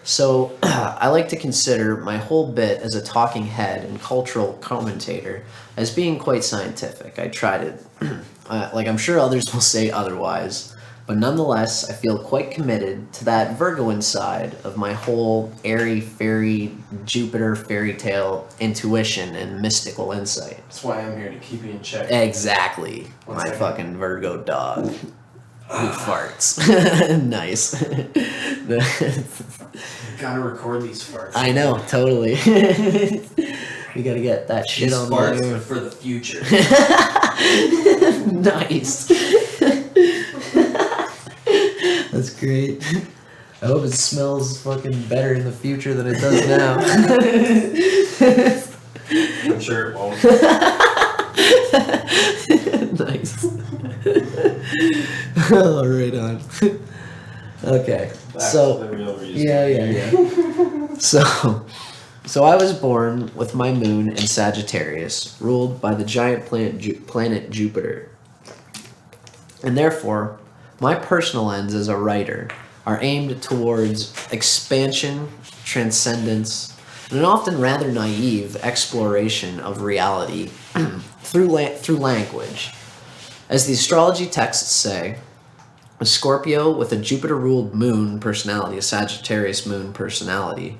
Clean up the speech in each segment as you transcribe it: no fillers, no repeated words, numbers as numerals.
So I like to consider my whole bit as a talking head and cultural commentator as being quite scientific. I try to, like I'm sure others will say otherwise, but nonetheless, I feel quite committed to that Virgoan side of my whole airy, fairy, Jupiter fairy tale intuition and mystical insight. That's why I'm here, to keep you in check. Exactly. One My second. fucking Virgo dog. Who farts. Nice. Gotta record these farts. I know, totally. We gotta get that shit These on farts the are for the future. Nice. That's great. I hope it smells fucking better in the future than it does now. I'm sure it won't. Nice. Oh, right on. Okay. Back So to the real reason. yeah. So I was born with my moon in Sagittarius, ruled by the giant planet Jupiter. And therefore, my personal ends as a writer are aimed towards expansion, transcendence, and an often rather naive exploration of reality through language. As the astrology texts say, a Scorpio with a Jupiter-ruled moon personality, a Sagittarius moon personality,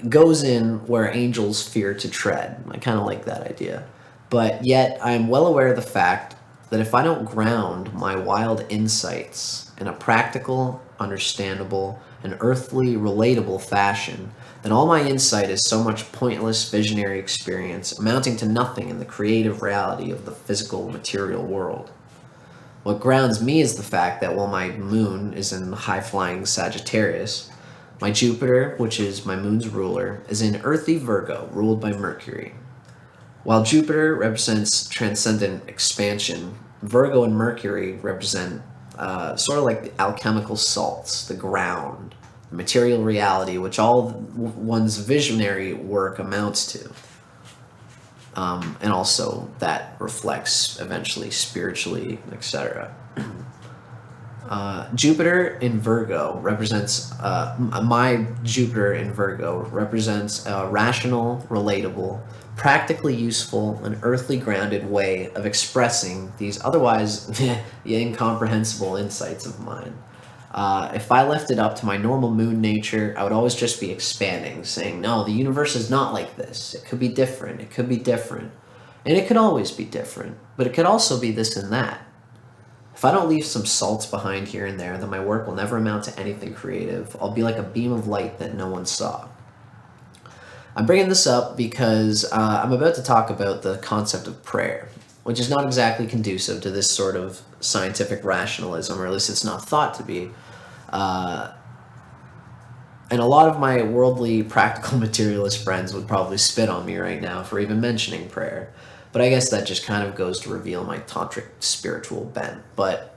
goes in where angels fear to tread. I kind of like that idea. But yet, I am well aware of the fact that if I don't ground my wild insights in a practical, understandable, and earthly, relatable fashion, then all my insight is so much pointless visionary experience, amounting to nothing in the creative reality of the physical, material world. What grounds me is the fact that while my moon is in high-flying Sagittarius, my Jupiter, which is my moon's ruler, is in earthy Virgo, ruled by Mercury. While Jupiter represents transcendent expansion, Virgo and Mercury represent sort of like the alchemical salts, the ground, the material reality, which all one's visionary work amounts to. And also that reflects eventually spiritually, etc. Jupiter in Virgo represents, my Jupiter in Virgo represents a rational, relatable, practically useful, and earthly grounded way of expressing these otherwise incomprehensible insights of mine. If I left it up to my normal moon nature, I would always just be expanding, saying, no, the universe is not like this. It could be different. It could be different. And it could always be different. But it could also be this and that. If I don't leave some salts behind here and there, then my work will never amount to anything creative. I'll be like a beam of light that no one saw. I'm bringing this up because I'm about to talk about the concept of prayer, which is not exactly conducive to this sort of scientific rationalism, or at least it's not thought to be. And a lot of my worldly, practical materialist friends would probably spit on me right now for even mentioning prayer. But I guess that just kind of goes to reveal my tantric spiritual bent. But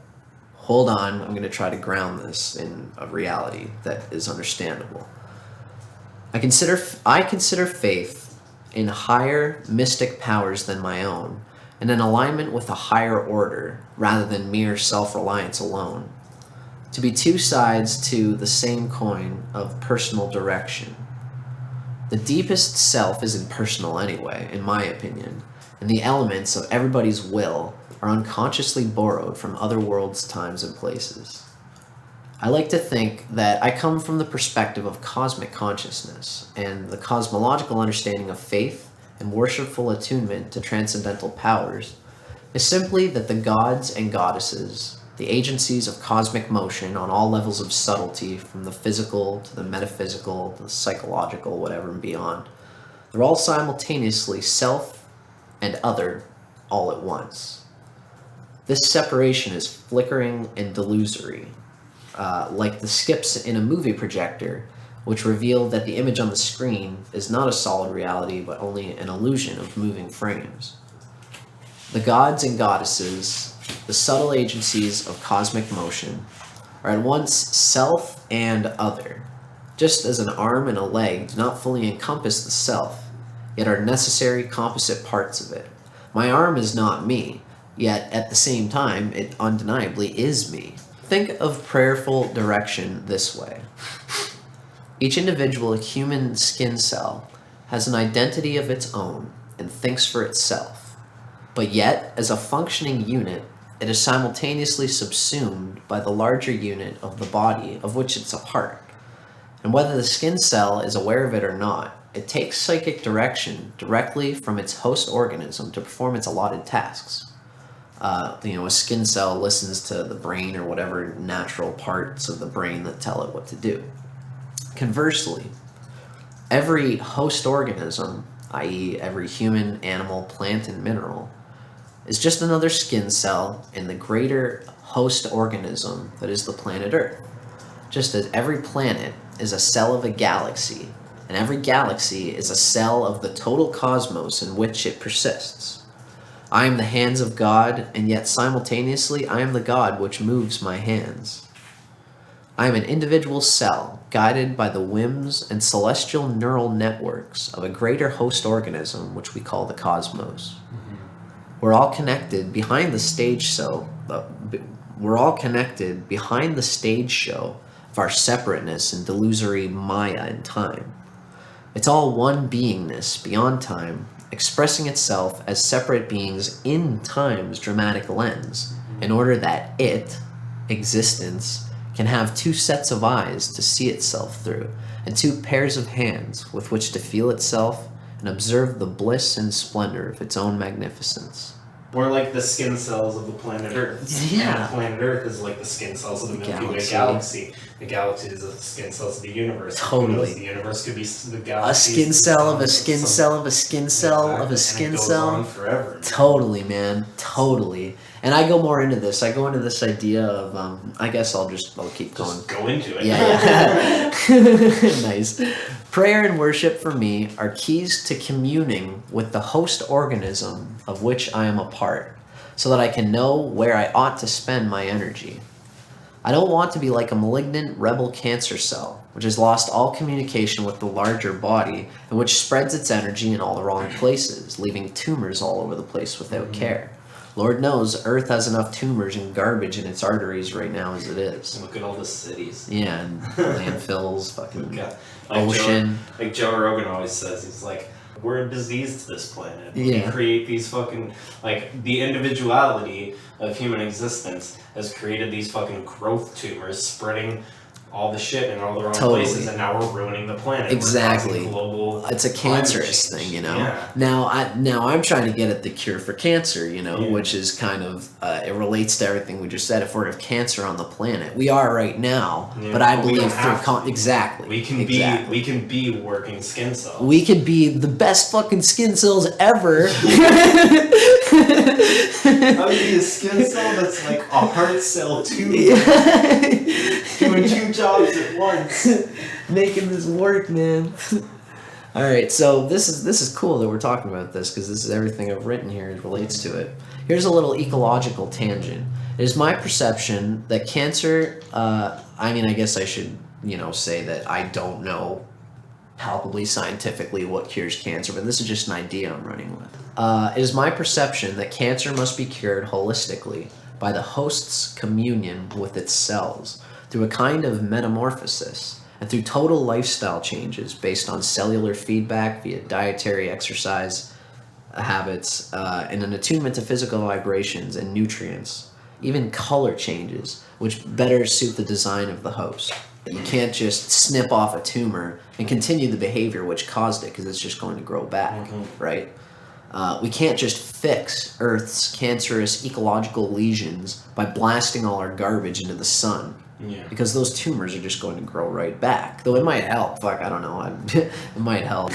hold on, I'm going to try to ground this in a reality that is understandable. I consider faith in higher mystic powers than my own, and in alignment with a higher order, rather than mere self-reliance alone, to be two sides to the same coin of personal direction. The deepest self is impersonal anyway, in my opinion, and the elements of everybody's will are unconsciously borrowed from other worlds, times, and places. I like to think that I come from the perspective of cosmic consciousness, and the cosmological understanding of faith and worshipful attunement to transcendental powers is simply that the gods and goddesses, the agencies of cosmic motion on all levels of subtlety, from the physical to the metaphysical to the psychological, whatever and beyond, they're all simultaneously self and other all at once. This separation is flickering and delusory, like the skips in a movie projector, which reveal that the image on the screen is not a solid reality, but only an illusion of moving frames. The gods and goddesses, the subtle agencies of cosmic motion, are at once self and other, just as an arm and a leg do not fully encompass the self, yet are necessary composite parts of it. My arm is not me, yet at the same time it undeniably is me. Think of prayerful direction this way. Each individual human skin cell has an identity of its own and thinks for itself, but yet, as a functioning unit, it is simultaneously subsumed by the larger unit of the body of which it's a part. And whether the skin cell is aware of it or not, it takes psychic direction directly from its host organism to perform its allotted tasks. A skin cell listens to the brain or whatever natural parts of the brain that tell it what to do. Conversely, every host organism, i.e. every human, animal, plant, and mineral, is just another skin cell in the greater host organism that is the planet Earth. Just as every planet is a cell of a galaxy, and every galaxy is a cell of the total cosmos in which it persists. I am the hands of God, and yet simultaneously I am the God which moves my hands. I am an individual cell, guided by the whims and celestial neural networks of a greater host organism which we call the cosmos. We're all connected behind the stage show. We're all connected behind the stage show of our separateness and delusory Maya in time. It's all one beingness beyond time, expressing itself as separate beings in time's dramatic lens, in order that existence, can have two sets of eyes to see itself through, and two pairs of hands with which to feel itself and observe the bliss and splendor of its own magnificence. We're like the skin cells of the planet Earth. Yeah. And the planet Earth is like the skin cells of the Milky Way galaxy. The galaxy is the skin cells of the universe. Totally. The universe could be the A galaxy. skin cell of a skin cell of a skin cell of a skin cell. On forever. Totally, man. Totally. And I go more into this. I go into this idea of, I guess I'll keep going. Just go into it. Yeah. Nice. Prayer and worship for me are keys to communing with the host organism of which I am a part, so that I can know where I ought to spend my energy. I don't want to be like a malignant rebel cancer cell, which has lost all communication with the larger body and which spreads its energy in all the wrong places, leaving tumors all over the place without care. Lord knows Earth has enough tumors and garbage in its arteries right now as it is. Look at all the cities. Yeah, and landfills, fucking Like ocean. Joe Rogan always says, he's like, we're a disease to this planet. Yeah. We create these fucking, like, the individuality of human existence has created these fucking growth tumors spreading all the shit in all the wrong places, and now we're ruining the planet. Exactly. Global It's a cancerous thing, you know. Yeah. Now I'm trying to get at the cure for cancer, you know, Yeah. which is kind of it relates to everything we just said. If we're of cancer on the planet, we are right now, Yeah, but I but we believe don't have to. exactly. We can be working skin cells. We could be the best fucking skin cells ever. I would be a skin cell that's like a heart cell too. Doing two jobs at once. Making this work, man. All right, so this is cool that we're talking about this, because this is everything I've written here relates to it. Here's a little ecological tangent. It is my perception that cancer. I guess I should say that I don't know palpably scientifically what cures cancer, but this is just an idea I'm running with. It is my perception that cancer must be cured holistically by the host's communion with its cells through a kind of metamorphosis and through total lifestyle changes based on cellular feedback via dietary, exercise habits, and an attunement to physical vibrations and nutrients, even color changes, which better suit the design of the host. You can't just snip off a tumor and continue the behavior which caused it, because it's just going to grow back, right? We can't just fix Earth's cancerous ecological lesions by blasting all our garbage into the sun. Yeah. Because those tumors are just going to grow right back. Though it might help. Fuck, I don't know. It might help.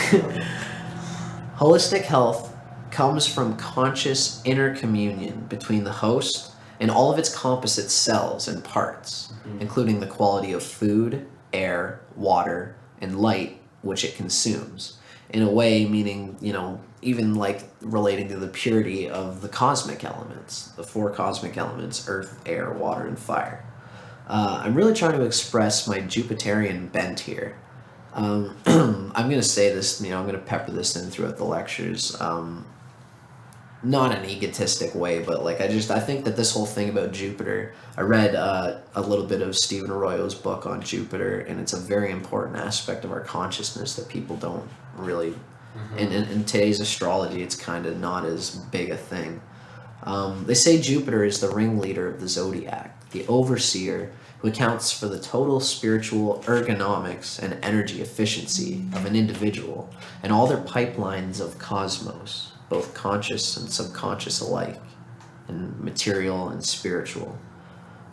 Holistic health comes from conscious inner communion between the host and all of its composite cells and parts, including the quality of food, air, water, and light which it consumes. In a way, meaning, even like relating to the purity of the cosmic elements, the four cosmic elements: earth, air, water, and fire. I'm really trying to express my Jupiterian bent here. I'm going to say this, I'm going to pepper this in throughout the lectures. not an egotistic way, but like I think that this whole thing about Jupiter, I read a little bit of Stephen Arroyo's book on Jupiter, and it's a very important aspect of our consciousness that people don't really, in today's astrology, it's kind of not as big a thing. They say Jupiter is the ringleader of the zodiac, the overseer who accounts for the total spiritual ergonomics and energy efficiency of an individual and all their pipelines of cosmos, both conscious and subconscious alike, and material and spiritual.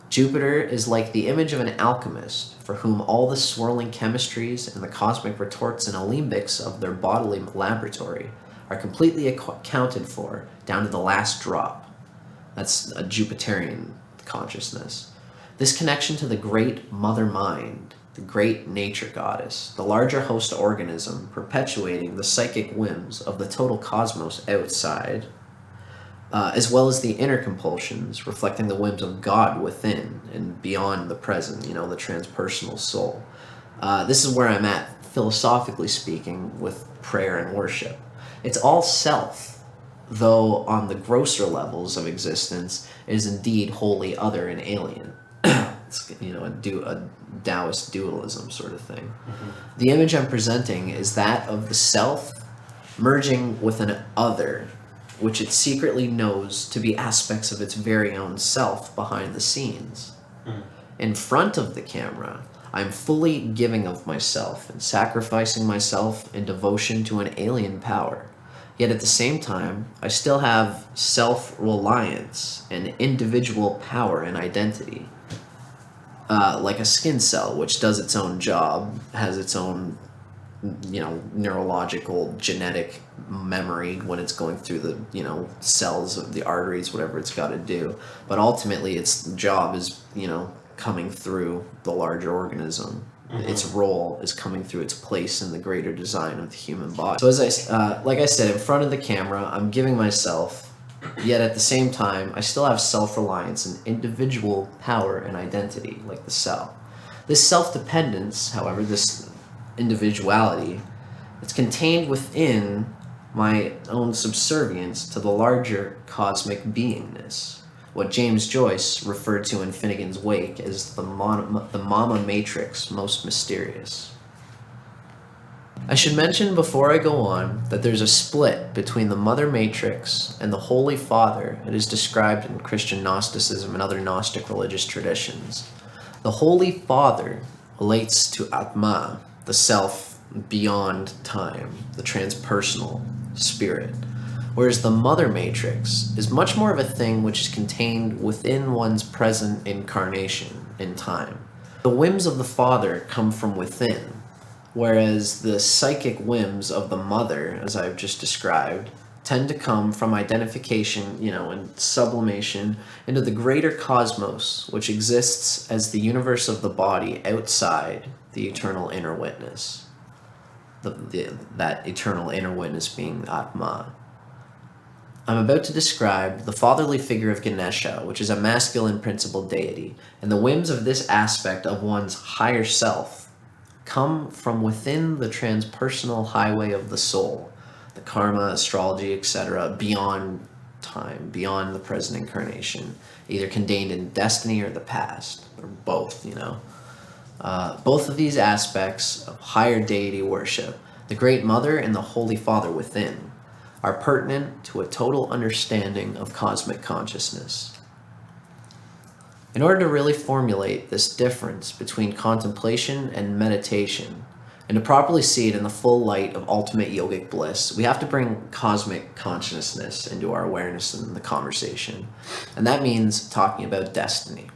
Jupiter is like the image of an alchemist for whom all the swirling chemistries and the cosmic retorts and alembics of their bodily laboratory are completely accounted for down to the last drop. That's a Jupiterian consciousness. This connection to the great mother mind, the great nature goddess, the larger host organism perpetuating the psychic whims of the total cosmos outside, as well as the inner compulsions reflecting the whims of God within and beyond the present, the transpersonal soul. This is where I'm at, philosophically speaking, with prayer and worship. It's all self, though on the grosser levels of existence, it is indeed wholly other and alien. It's, a Taoist dualism sort of thing. The image I'm presenting is that of the self merging with an other, which it secretly knows to be aspects of its very own self behind the scenes. In front of the camera, I'm fully giving of myself and sacrificing myself in devotion to an alien power. Yet at the same time, I still have self-reliance and individual power and identity. Like a skin cell, which does its own job, has its own, neurological, genetic memory when it's going through the, cells of the arteries, whatever it's got to do. But ultimately, its job is, coming through the larger organism. Its role is coming through its place in the greater design of the human body. So like I said, in front of the camera, I'm giving myself, yet at the same time, I still have self-reliance and individual power and identity, like the cell. This self-dependence, however, this individuality, it's contained within my own subservience to the larger cosmic beingness, what James Joyce referred to in Finnegan's Wake as the mama matrix most mysterious. I should mention before I go on that there's a split between the mother matrix and the Holy Father that is described in Christian Gnosticism and other Gnostic religious traditions. The Holy Father relates to Atma, the self beyond time, the transpersonal spirit, whereas the mother matrix is much more of a thing which is contained within one's present incarnation in time. The whims of the father come from within, whereas the psychic whims of the mother, as I've just described, tend to come from identification, and sublimation into the greater cosmos, which exists as the universe of the body outside the eternal inner witness. That eternal inner witness being Atma. I'm about to describe the fatherly figure of Ganesha, which is a masculine principled deity, and the whims of this aspect of one's higher self come from within the transpersonal highway of the soul, the karma, astrology, etc., beyond time, beyond the present incarnation, either contained in destiny or the past, or both, Both of these aspects of higher deity worship, the Great Mother and the Holy Father within, are pertinent to a total understanding of cosmic consciousness. In order to really formulate this difference between contemplation and meditation, and to properly see it in the full light of ultimate yogic bliss, we have to bring cosmic consciousness into our awareness in the conversation. And that means talking about destiny.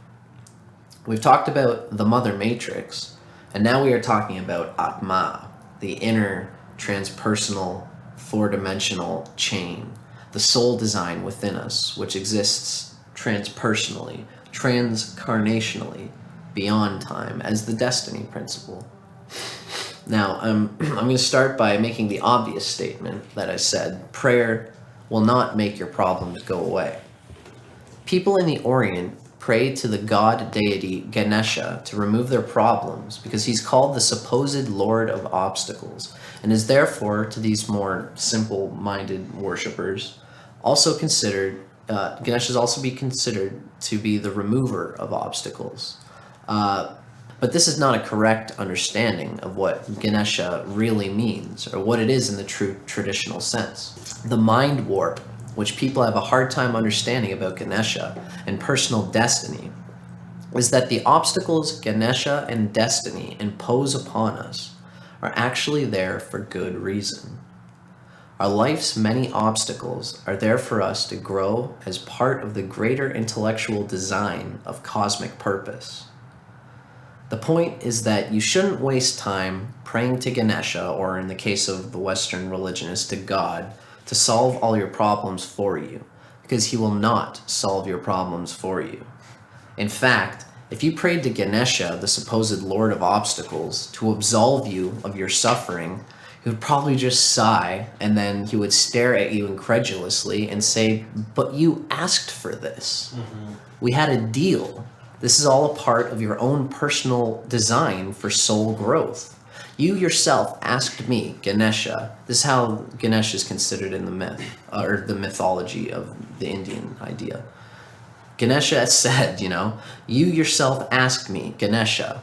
We've talked about the mother matrix, and now we are talking about Atma, the inner transpersonal four-dimensional chain, the soul design within us, which exists transpersonally, transcarnationally, beyond time, as the destiny principle. Now, I'm going to start by making the obvious statement that I said, prayer will not make your problems go away. People in the Orient pray to the god deity Ganesha to remove their problems because he's called the supposed lord of obstacles, and is therefore, to these more simple-minded worshippers, Ganesha is also be considered to be the remover of obstacles. But this is not a correct understanding of what Ganesha really means, or what it is in the true traditional sense. The mind warp, which people have a hard time understanding about Ganesha and personal destiny, is that the obstacles Ganesha and destiny impose upon us are actually there for good reason. Our life's many obstacles are there for us to grow as part of the greater intellectual design of cosmic purpose. The point is that you shouldn't waste time praying to Ganesha, or in the case of the Western religionists, to God, to solve all your problems for you, because he will not solve your problems for you. In fact, if you prayed to Ganesha, the supposed lord of obstacles, to absolve you of your suffering, he would probably just sigh, and then he would stare at you incredulously and say, "But you asked for this. We had a deal. This is all a part of your own personal design for soul growth. You yourself asked me, Ganesha." This is how Ganesha is considered in the myth, or the mythology of the Indian idea. Ganesha said, "You yourself asked me, Ganesha,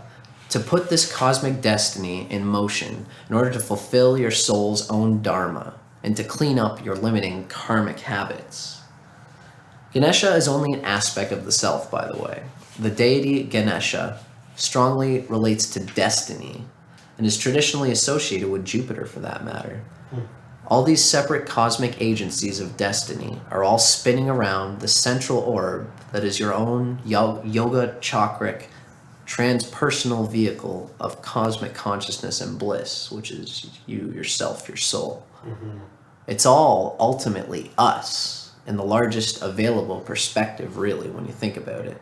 to put this cosmic destiny in motion in order to fulfill your soul's own dharma and to clean up your limiting karmic habits." Ganesha is only an aspect of the self, by the way. The deity Ganesha strongly relates to destiny and is traditionally associated with Jupiter, for that matter. All these separate cosmic agencies of destiny are all spinning around the central orb that is your own yoga chakric transpersonal vehicle of cosmic consciousness and bliss, which is you, yourself, your soul. It's all ultimately us in the largest available perspective, really, when you think about it,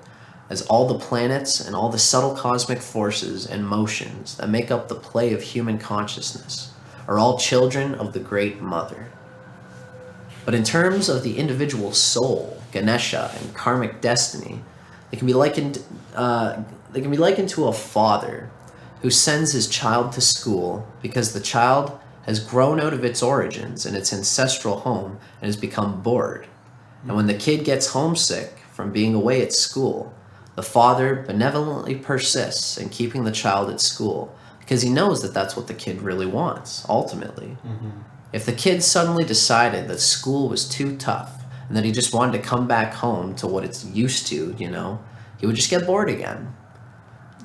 as all the planets and all the subtle cosmic forces and motions that make up the play of human consciousness are all children of the Great Mother. But in terms of the individual soul, Ganesha, and karmic destiny, they can be likened to a father who sends his child to school because the child has grown out of its origins in its ancestral home and has become bored. And when the kid gets homesick from being away at school, the father benevolently persists in keeping the child at school because he knows that that's what the kid really wants, ultimately. If the kid suddenly decided that school was too tough and that he just wanted to come back home to what it's used to, he would just get bored again.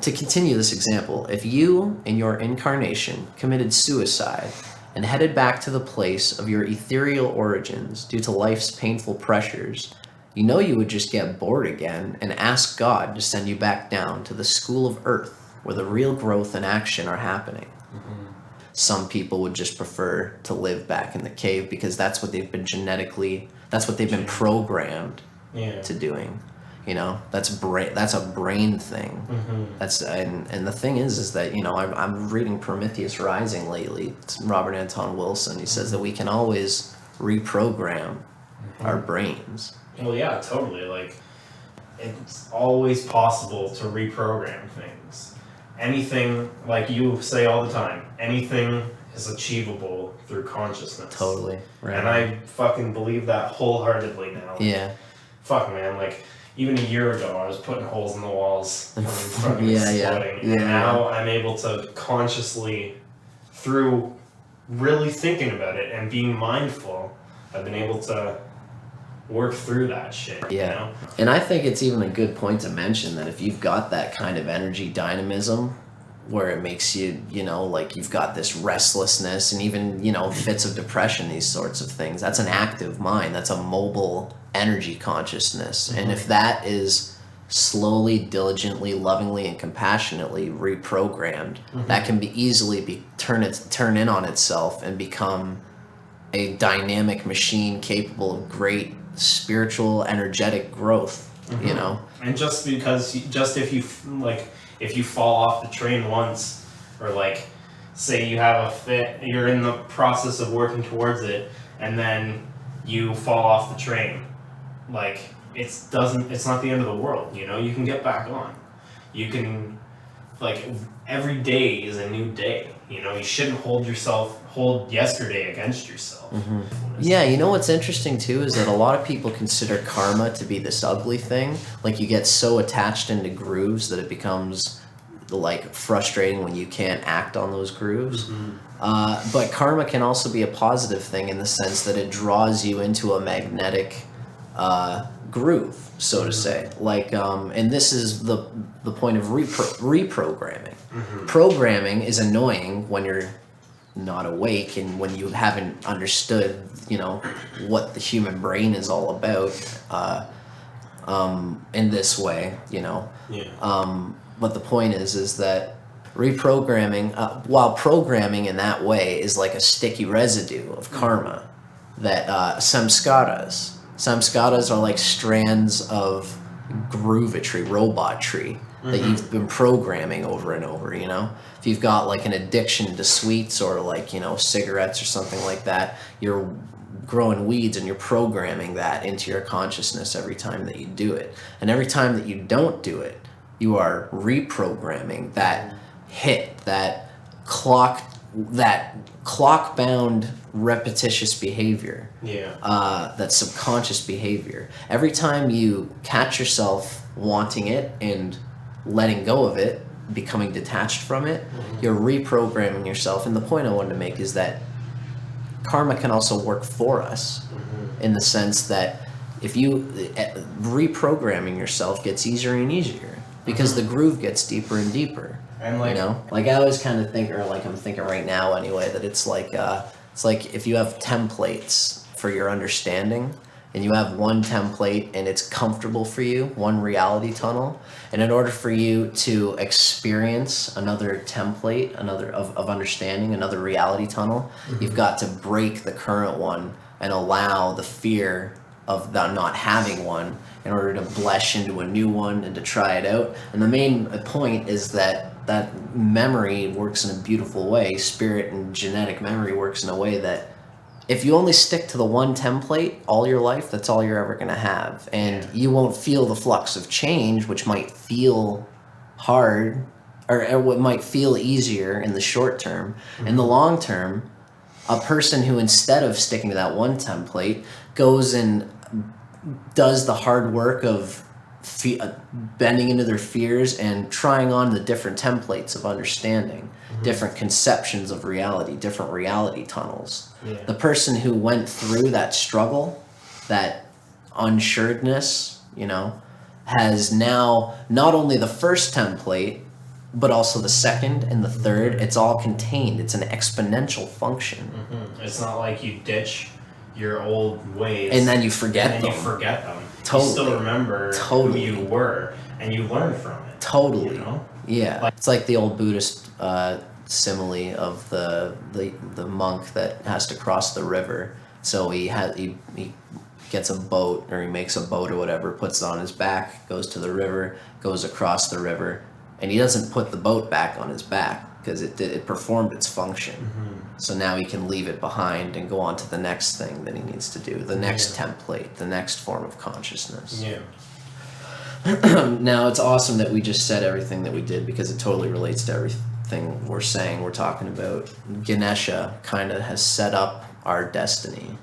To continue this example, if you, in your incarnation, committed suicide and headed back to the place of your ethereal origins due to life's painful pressures, you would just get bored again and ask God to send you back down to the school of Earth where the real growth and action are happening. Some people would just prefer to live back in the cave because that's what they've been programmed to doing. That's a brain thing. That's and the thing is that I'm reading Prometheus Rising lately. It's Robert Anton Wilson. He says that we can always reprogram our brains. Well, yeah, totally. Like, it's always possible to reprogram things. Anything, like you say all the time, anything is achievable through consciousness. Totally. Right. And I fucking believe that wholeheartedly now. Yeah. Fuck, man. Like, even a year ago, I was putting holes in the walls from fucking exploding. And now I'm able to consciously, through really thinking about it and being mindful, I've been able to work through that shit. Yeah. And I think it's even a good point to mention that if you've got that kind of energy dynamism where it makes you, like you've got this restlessness and even, fits of depression, these sorts of things, that's an active mind. That's a mobile energy consciousness. And if that is slowly, diligently, lovingly, and compassionately reprogrammed, that can be easily turn in on itself and become a dynamic machine capable of great spiritual, energetic growth. And just because, if you fall off the train once, or like, say you have a fit, you're in the process of working towards it, and then you fall off the train, like, it's not the end of the world, you can get back on. You can, like, every day is a new day, You know, you shouldn't hold yesterday against yourself. Yeah, you know what's interesting too is that a lot of people consider karma to be this ugly thing. Like, you get so attached into grooves that it becomes like frustrating when you can't act on those grooves. But karma can also be a positive thing in the sense that it draws you into a magnetic groove, so to say. Like, and this is the point of reprogramming. Programming is annoying when you're not awake and when you haven't understood, what the human brain is all about in this way, but the point is that reprogramming, while programming in that way is like a sticky residue of karma, that samskaras are like strands of groovatry, robotry that you've been programming over and over. If you've got like an addiction to sweets or like cigarettes or something like that, you're growing weeds and you're programming that into your consciousness every time that you do it, and every time that you don't do it, you are reprogramming that clock bound repetitious behavior, that subconscious behavior. Every time you catch yourself wanting it and letting go of it, becoming detached from it, you're reprogramming yourself. And the point I wanted to make is that karma can also work for us, in the sense that if you reprogramming yourself gets easier and easier because the groove gets deeper and deeper. And like I always kind of think, or like I'm thinking right now anyway, that it's like if you have templates for your understanding, and you have one template and it's comfortable for you, one reality tunnel, and in order for you to experience another template, another of understanding, another reality tunnel, you've got to break the current one and allow the fear of not having one in order to blesh into a new one and to try it out. And the main point is that memory works in a beautiful way. Spirit and genetic memory works in a way that if you only stick to the one template all your life, that's all you're ever going to have. And you won't feel the flux of change, which might feel hard, or what might feel easier in the short term. In the long term, a person who, instead of sticking to that one template, goes and does the hard work of bending into their fears and trying on the different templates of understanding, different conceptions of reality, different reality tunnels. The person who went through that struggle, that unsuredness, has now not only the first template, but also the second and the third. It's all contained. It's an exponential function. It's not like you ditch your old ways and then you forget and them. You forget them. Totally. You still remember who you were, and you learn from it. Totally. Yeah. It's like the old Buddhist simile of the monk that has to cross the river. So he gets a boat, or he makes a boat or whatever, puts it on his back, goes to the river, goes across the river, and he doesn't put the boat back on his back because it performed its function. So now he can leave it behind and go on to the next thing that he needs to do, the next template, the next form of consciousness. Now, it's awesome that we just said everything that we did, because it totally relates to everything we're saying. We're talking about Ganesha kind of has set up our destiny,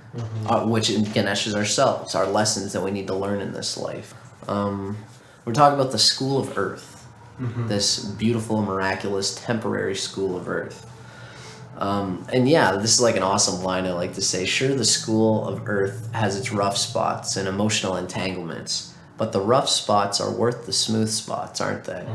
which Ganesha is ourselves, our lessons that we need to learn in this life. We're talking about the school of Earth, this beautiful, miraculous, temporary school of Earth. And yeah, this is like an awesome line I like to say. Sure, the school of Earth has its rough spots and emotional entanglements, but the rough spots are worth the smooth spots, aren't they?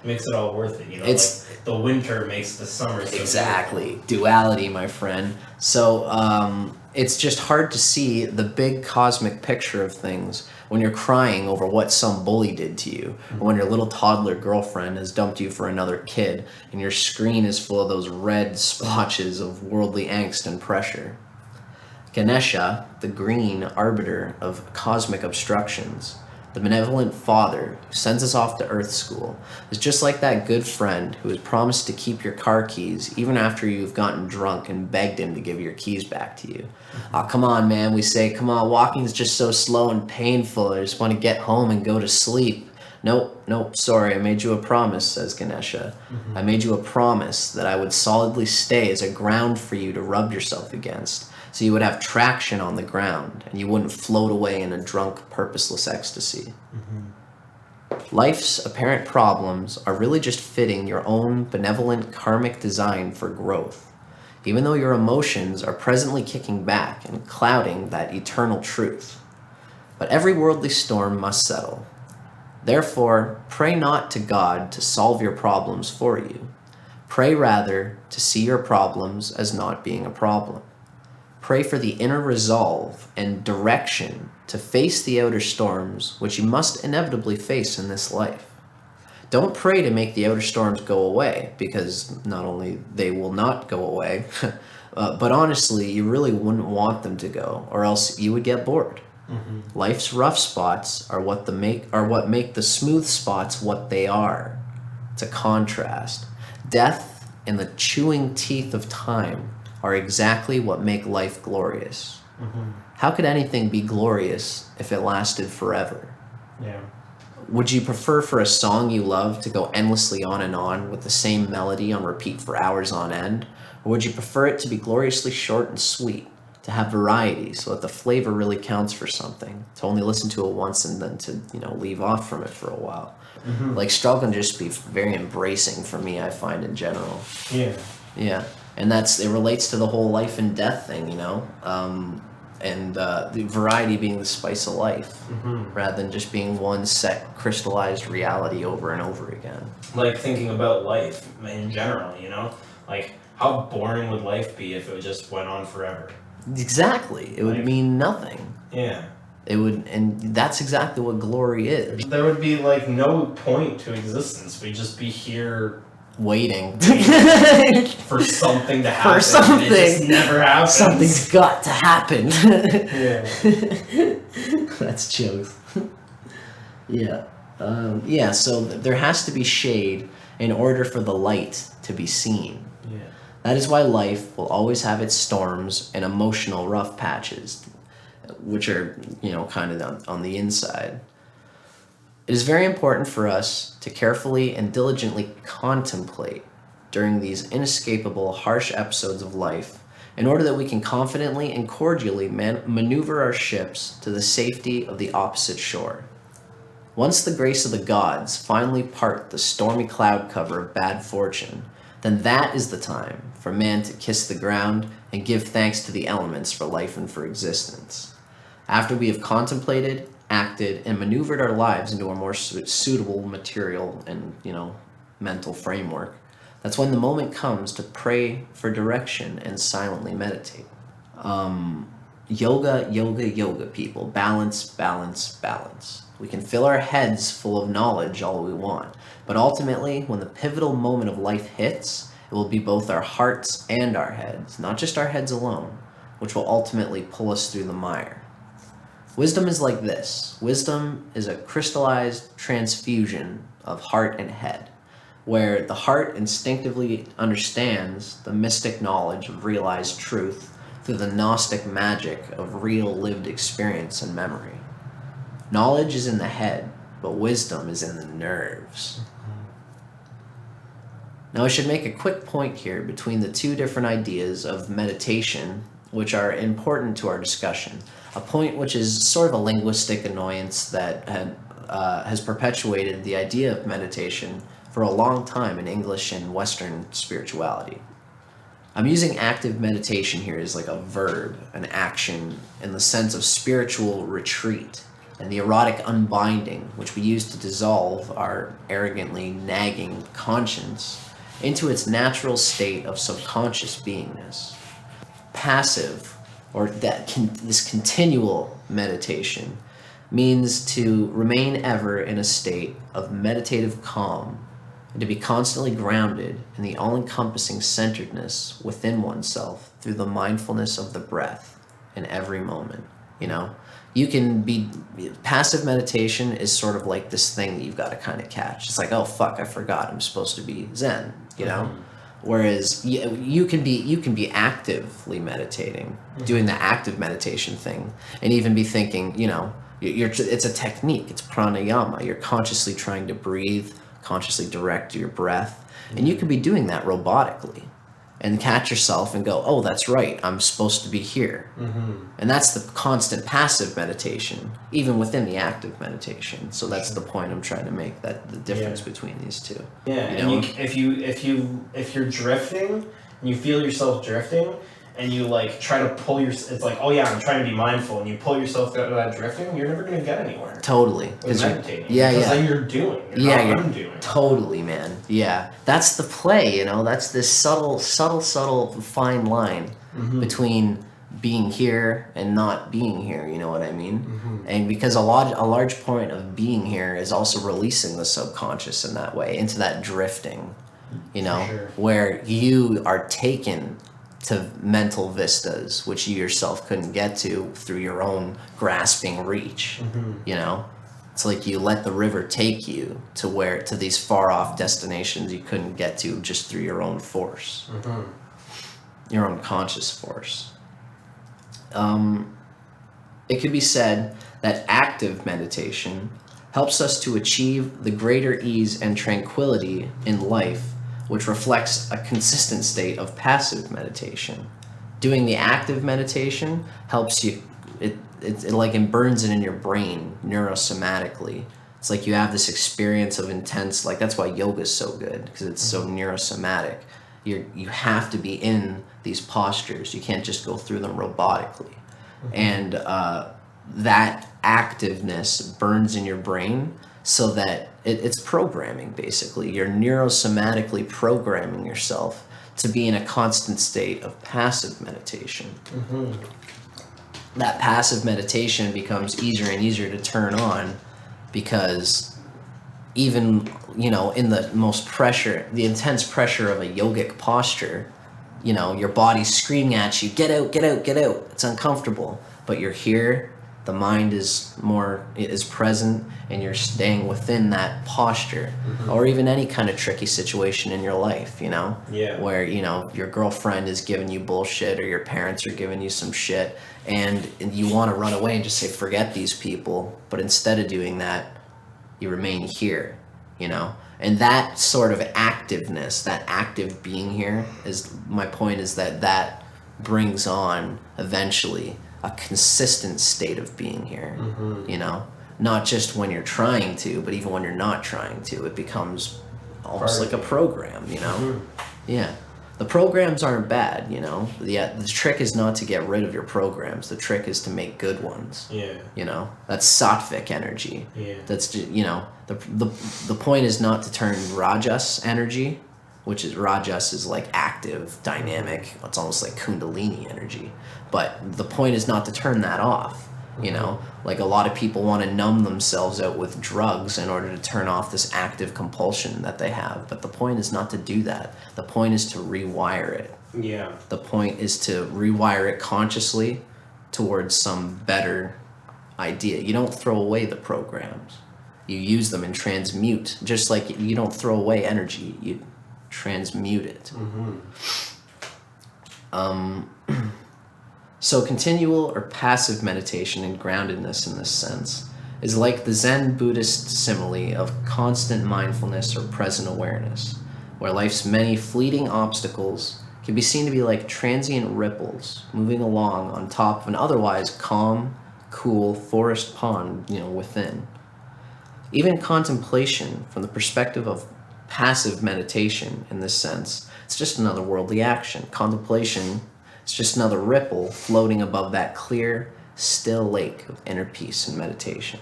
Makes it all worth it, It's like the winter makes the summer so exactly beautiful. Duality, my friend. So it's just hard to see the big cosmic picture of things when you're crying over what some bully did to you, or when your little toddler girlfriend has dumped you for another kid, and your screen is full of those red splotches of worldly angst and pressure. Ganesha, the green arbiter of cosmic obstructions, the benevolent father who sends us off to Earth School, is just like that good friend who has promised to keep your car keys even after you've gotten drunk and begged him to give your keys back to you. Oh, come on, man, we say, come on, walking is just so slow and painful. I just want to get home and go to sleep. Nope, sorry, I made you a promise, says Ganesha. I made you a promise that I would solidly stay as a ground for you to rub yourself against, so you would have traction on the ground, and you wouldn't float away in a drunk, purposeless ecstasy. Life's apparent problems are really just fitting your own benevolent karmic design for growth, even though your emotions are presently kicking back and clouding that eternal truth. But every worldly storm must settle. Therefore, pray not to God to solve your problems for you. Pray rather to see your problems as not being a problem. Pray for the inner resolve and direction to face the outer storms which you must inevitably face in this life. Don't pray to make the outer storms go away, because not only they will not go away, but honestly, you really wouldn't want them to go, or else you would get bored. Life's rough spots are what make the smooth spots what they are. It's a contrast. Death and the chewing teeth of time are exactly what make life glorious. How could anything be glorious if it lasted forever? Yeah. Would you prefer for a song you love to go endlessly on and on with the same melody on repeat for hours on end? Or would you prefer it to be gloriously short and sweet, to have variety so that the flavor really counts for something, to only listen to it once and then to, leave off from it for a while? Like, struggle can just be very embracing for me, I find, in general. Yeah. And it relates to the whole life and death thing, and the variety being the spice of life, rather than just being one set crystallized reality over and over again. Like, thinking about life in general, like, how boring would life be if it just went on forever? Exactly. It would mean nothing. Yeah. It would, and that's exactly what glory is. There would be like no point to existence. We'd just be here waiting for something to happen. For something. It just never happens. Something's got to happen. Yeah. That's jokes. Yeah. So there has to be shade in order for the light to be seen. Yeah. That is why life will always have its storms and emotional rough patches, which are, kind of on the inside. It is very important for us to carefully and diligently contemplate during these inescapable, harsh episodes of life, in order that we can confidently and cordially maneuver our ships to the safety of the opposite shore. Once the grace of the gods finally part the stormy cloud cover of bad fortune, then that is the time for man to kiss the ground and give thanks to the elements for life and for existence. After we have contemplated, acted, and maneuvered our lives into a more suitable material and, mental framework, that's when the moment comes to pray for direction and silently meditate. Yoga, people. Balance, balance, balance. We can fill our heads full of knowledge all we want, but ultimately, when the pivotal moment of life hits, it will be both our hearts and our heads, not just our heads alone, which will ultimately pull us through the mire. Wisdom is like this. Wisdom is a crystallized transfusion of heart and head, where the heart instinctively understands the mystic knowledge of realized truth through the Gnostic magic of real lived experience and memory. Knowledge is in the head, but wisdom is in the nerves. Now, I should make a quick point here between the two different ideas of meditation, which are important to our discussion. A point which is sort of a linguistic annoyance that has perpetuated the idea of meditation for a long time in English and Western spirituality. I'm using active meditation here as like a verb, an action, in the sense of spiritual retreat, and the erotic unbinding, which we use to dissolve our arrogantly nagging conscience into its natural state of subconscious beingness. Passive, or this continual meditation, means to remain ever in a state of meditative calm and to be constantly grounded in the all-encompassing centeredness within oneself through the mindfulness of the breath in every moment. You can be, passive meditation is sort of like this thing that you've got to kind of catch. It's like, oh fuck, I forgot I'm supposed to be Zen, Whereas you can be actively meditating, doing the active meditation thing, and even be thinking, it's a technique. It's pranayama. You're consciously trying to breathe, consciously direct your breath, and you could be doing that robotically, and catch yourself and go, oh, that's right, I'm supposed to be here. And that's the constant passive meditation, even within the active meditation. So that's the point I'm trying to make, that the difference between these two. Yeah, and if you're drifting and you feel yourself drifting and you like try to pull it's like, oh yeah, I'm trying to be mindful, and you pull yourself out of that drifting, you're never gonna get anywhere. Totally. With meditating. Yeah, because yeah. then you're doing. You're undoing. Totally, man. Yeah. That's the play, That's this subtle fine line between being here and not being here, you know what I mean? And because a large point of being here is also releasing the subconscious in that way, into that drifting, where you are taken to mental vistas which you yourself couldn't get to through your own grasping reach. It's like you let the river take you to these far off destinations you couldn't get to just through your own force, your own conscious force. It could be said that active meditation helps us to achieve the greater ease and tranquility in life, which reflects a consistent state of passive meditation. Doing the active meditation helps you, it burns it in your brain neurosomatically. It's like you have this experience of intense, that's why yoga is so good, because it's so neurosomatic. You have to be in these postures. You can't just go through them robotically. And that activeness burns in your brain so that it's programming, basically. You're neurosomatically programming yourself to be in a constant state of passive meditation. That passive meditation becomes easier and easier to turn on, because even, in the the intense pressure of a yogic posture, your body's screaming at you, get out, get out, get out. It's uncomfortable, but you're here. The mind is present, and you're staying within that posture. Or even any kind of tricky situation in your life, where, your girlfriend is giving you bullshit, or your parents are giving you some shit, and you want to run away and just say, forget these people. But instead of doing that, you remain here, And that sort of activeness, that active being here, my point is that brings on eventually a consistent state of being here, not just when you're trying to, but even when you're not trying to. It becomes almost like a program, Yeah. The programs aren't bad, The trick is not to get rid of your programs. The trick is to make good ones. Yeah. That's sattvic energy. Yeah. That's just, the point is not to turn rajas energy, which is rajas is like active, dynamic. It's almost like kundalini energy. But the point is not to turn that off. Like a lot of people want to numb themselves out with drugs in order to turn off this active compulsion that they have. But the point is not to do that. The point is to rewire it. Yeah. The point is to rewire it consciously towards some better idea. You don't throw away the programs. You use them and transmute. Just like you don't throw away energy, you transmute it. So continual or passive meditation and groundedness in this sense is like the Zen Buddhist simile of constant mindfulness or present awareness, where life's many fleeting obstacles can be seen to be like transient ripples moving along on top of an otherwise calm, cool forest pond, within. Even contemplation, from the perspective of passive meditation in this sense, it's just another worldly action. Contemplation, it's just another ripple floating above that clear, still lake of inner peace and meditation.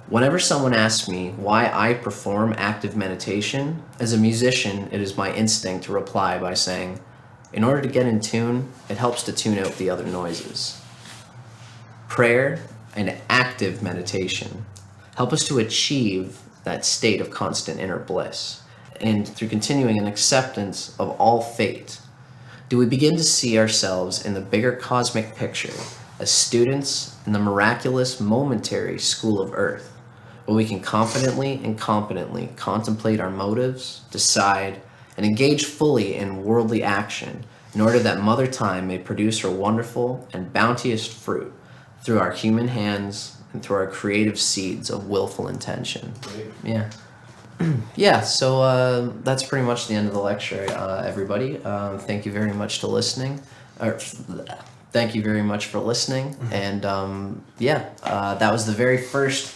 Whenever someone asks me why I perform active meditation, as a musician, it is my instinct to reply by saying, in order to get in tune, it helps to tune out the other noises. Prayer and active meditation help us to achieve that state of constant inner bliss. And through continuing an acceptance of all fate, do we begin to see ourselves in the bigger cosmic picture as students in the miraculous momentary school of earth, where we can confidently and competently contemplate our motives, decide, and engage fully in worldly action, in order that Mother Time may produce her wonderful and bounteous fruit through our human hands and through our creative seeds of willful intention. Great. Yeah. Yeah, so that's pretty much the end of the lecture, everybody. Thank you very much for listening. Thank you very much for listening. And that was the very first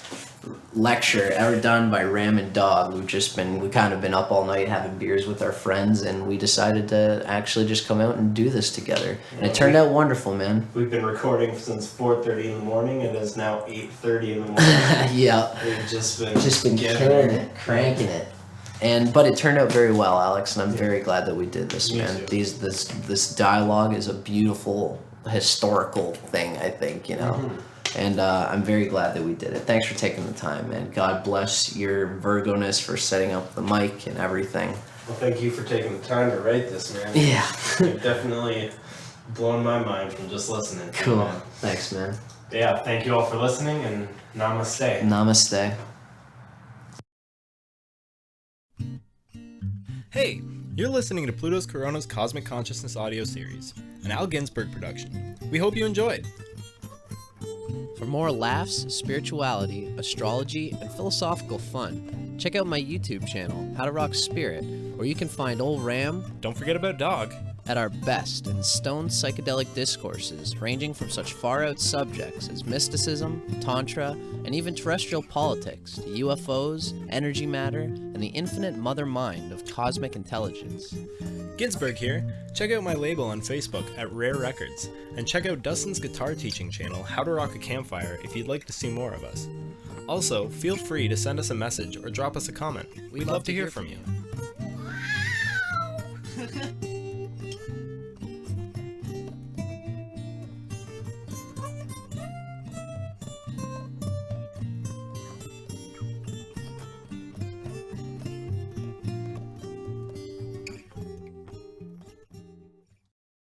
lecture ever done by Ram and Dog. We kind of been up all night having beers with our friends, and we decided to actually just come out and do this together. And it turned out wonderful, man. We've been recording since 4:30 in the morning. It is now 8:30 in the morning. Yeah. We've just been killing it, cranking it. But it turned out very well, Alex, and I'm very glad that we did this, Me man. too. This dialogue is a beautiful historical thing, I think, you know. Mm-hmm. And I'm very glad that we did it. Thanks for taking the time, man. God bless your Virgo-ness for setting up the mic and everything. Well, thank you for taking the time to write this, man. Yeah. You've definitely blown my mind from just listening. Cool. Man. Thanks, man. Yeah, thank you all for listening, and namaste. Namaste. Hey, you're listening to Pluto's Corona's Cosmic Consciousness audio series, an Al Ginsberg production. We hope you enjoyed. For more laughs, spirituality, astrology, and philosophical fun, check out my YouTube channel, How to Rock Spirit, where you can find old Ram Don't forget about Dog. at our best in stoned psychedelic discourses ranging from such far-out subjects as mysticism, tantra, and even terrestrial politics to UFOs, energy matter, and the infinite mother mind of cosmic intelligence. Ginsberg here. Check out my label on Facebook at Rare Records, and check out Dustin's guitar teaching channel, How to Rock a Campfire, if you'd like to see more of us. Also, feel free to send us a message or drop us a comment. We'd love to hear from you.